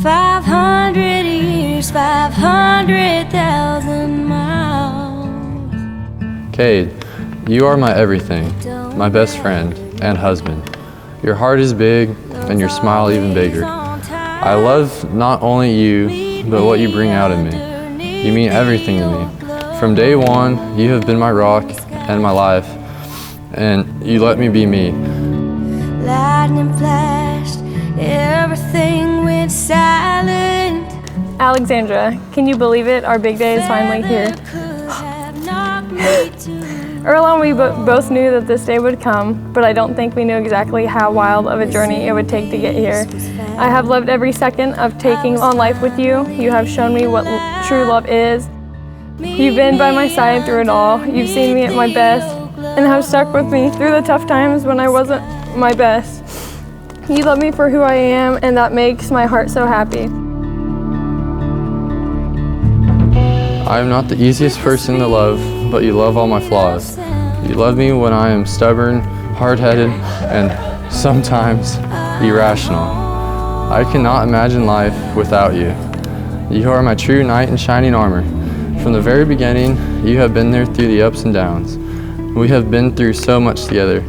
500 years, 500,000 miles. Cade, you are my everything, my best friend and husband. Your heart is big and your smile even bigger. I love not only you, but what you bring out of me. You mean everything to me. From day one, you have been my rock and my life, and you let me be me. Lightning flashed, everything went silent. Alexandra, can you believe it? Our big day is finally here. Earl and we both knew that this day would come, but I don't think we knew exactly how wild of a journey it would take to get here. I have loved every second of taking on life with you. You have shown me what true love is. You've been by my side through it all. You've seen me at my best and have stuck with me through the tough times when I wasn't my best. You love me for who I am, and that makes my heart so happy. I am not the easiest person to love, but you love all my flaws. You love me when I am stubborn, hard-headed, and sometimes irrational. I cannot imagine life without you. You are my true knight in shining armor. From the very beginning, you have been there through the ups and downs. We have been through so much together.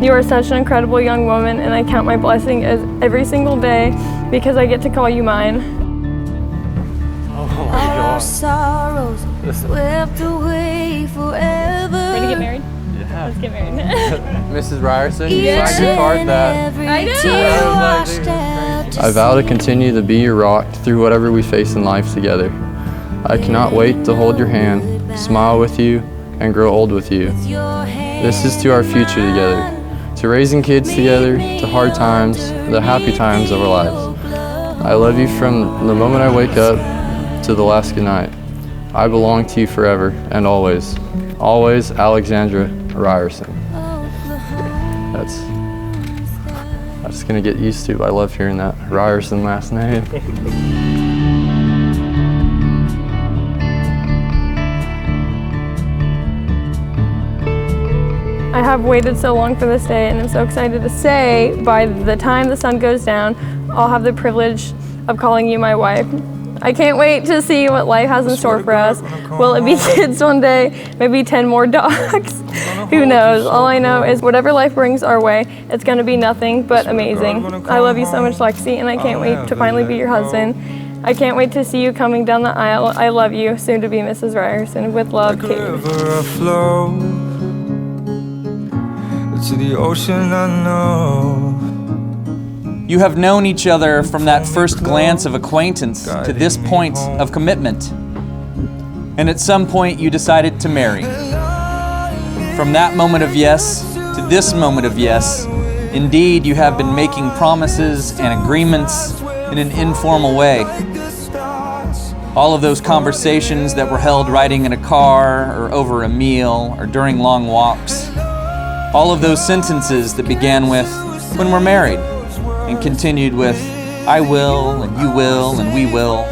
You are such an incredible young woman, and I count my blessing as every single day because I get to call you mine. Our sorrows swept away forever. Ready to get married? Yeah. Let's get married. Mrs. Reyerson, you signed your card that. I know. I vow to continue to be your rock through whatever we face in life together. I cannot wait to hold your hand, smile with you, and grow old with you. This is to our future together, to raising kids together, to hard times, the happy times of our lives. I love you from the moment I wake up to the last good night. I belong to you forever and always. Always, Alexandra Reyerson. I'm just gonna get used to. I love hearing that Reyerson last name. I have waited so long for this day, and I'm so excited to say by the time the sun goes down, I'll have the privilege of calling you my wife. I can't wait to see what life has in store for us. Will it be kids one day? Maybe 10 more dogs? Who knows? All I know is whatever life brings our way, it's going to be nothing but amazing. I love you so much, Lexi, and I can't wait to finally be your husband. I can't wait to see you coming down the aisle. I love you, soon to be Mrs. Reyerson. With love, Cade. To the ocean I know. You have known each other from that first glance of acquaintance to this point of commitment. And at some point you decided to marry. From that moment of yes to this moment of yes, indeed you have been making promises and agreements in an informal way. All of those conversations that were held riding in a car or over a meal or during long walks. All of those sentences that began with, when we're married, and continued with, I will, and you will, and we will.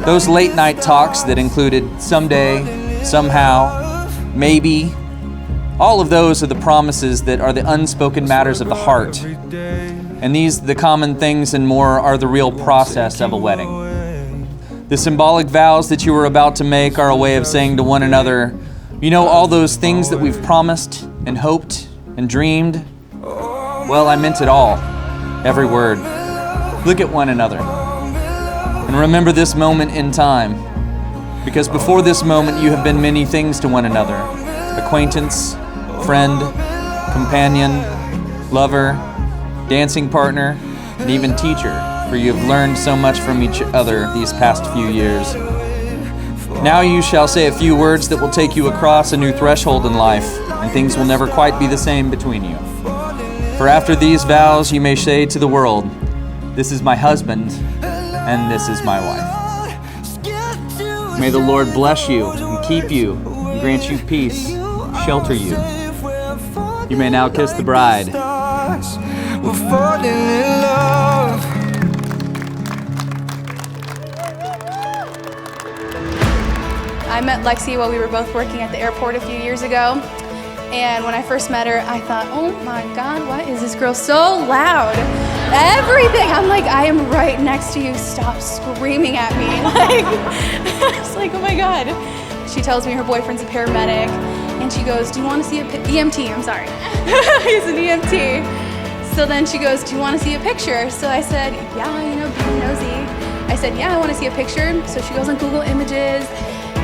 Those late night talks that included someday, somehow, maybe. All of those are the promises that are the unspoken matters of the heart. And these, the common things and more, are the real process of a wedding. The symbolic vows that you are about to make are a way of saying to one another, you know, all those things that we've promised and hoped and dreamed? Well, I meant it all, every word. Look at one another and remember this moment in time, because before this moment you have been many things to one another: acquaintance, friend, companion, lover, dancing partner, and even teacher, for you have learned so much from each other these past few years. Now you shall say a few words that will take you across a new threshold in life, and things will never quite be the same between you. For after these vows you may say to the world, this is my husband, and this is my wife. May the Lord bless you, and keep you, and grant you peace, shelter you. You may now kiss the bride. we're falling in love. I met Lexi while we were both working at the airport a few years ago. And when I first met her, I thought, oh my God, why is this girl so loud? Everything, I'm like, I am right next to you, stop screaming at me. Like, it's like, oh my God. She tells me her boyfriend's a paramedic, and she goes, do you want to see EMT, I'm sorry. He's an EMT. So then she goes, do you want to see a picture? So I said, yeah, you know, being nosy. I said, yeah, I want to see a picture. So she goes on Google Images,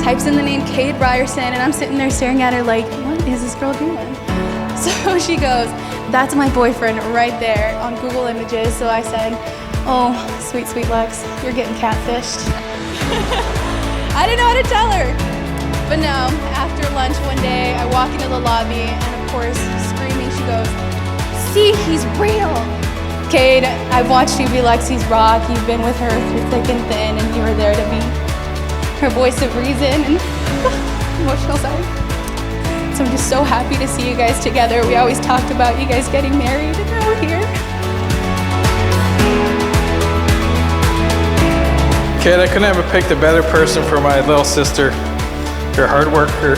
types in the name Cade, Reyerson, and I'm sitting there staring at her like, what is this girl doing? So she goes, that's my boyfriend right there on Google Images. So I said, oh, sweet, sweet Lex, you're getting catfished. I didn't know how to tell her. But no, after lunch one day, I walk into the lobby, and of course, screaming, she goes, see, he's real. Cade, I've watched you be Lexi's rock. You've been with her through thick and thin, and you were there to be her voice of reason and emotional side. So I'm just so happy to see you guys together. We always talked about you guys getting married, and now we're here. Cade, I couldn't have picked a better person for my little sister. You're a hard worker.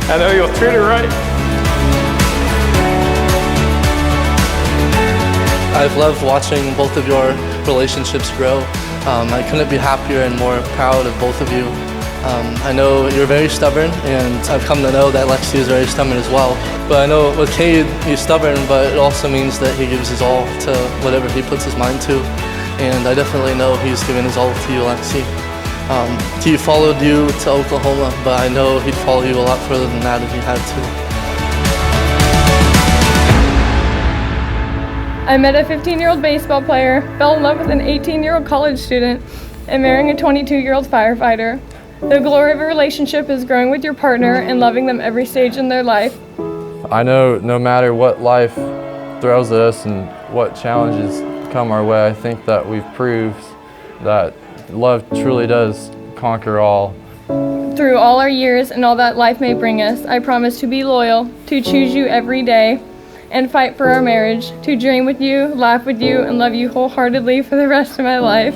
I know you'll treat her right. I've loved watching both of your relationships grow. I couldn't be happier and more proud of both of you. I know you're very stubborn, and I've come to know that Lexi is very stubborn as well. But I know with Cade, he's stubborn, but it also means that he gives his all to whatever he puts his mind to. And I definitely know he's given his all to you, Lexi. He followed you to Oklahoma, but I know he'd follow you a lot further than that if he had to. I met a 15-year-old baseball player, fell in love with an 18-year-old college student, and marrying a 22-year-old firefighter. The glory of a relationship is growing with your partner and loving them every stage in their life. I know no matter what life throws at us and what challenges come our way, I think that we've proved that love truly does conquer all. Through all our years and all that life may bring us, I promise to be loyal, to choose you every day, and fight for our marriage, to dream with you, laugh with you, and love you wholeheartedly for the rest of my life.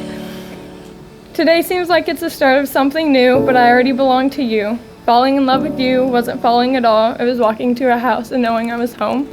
Today seems like it's the start of something new, but I already belong to you. Falling in love with you wasn't falling at all. It was walking to a house and knowing I was home.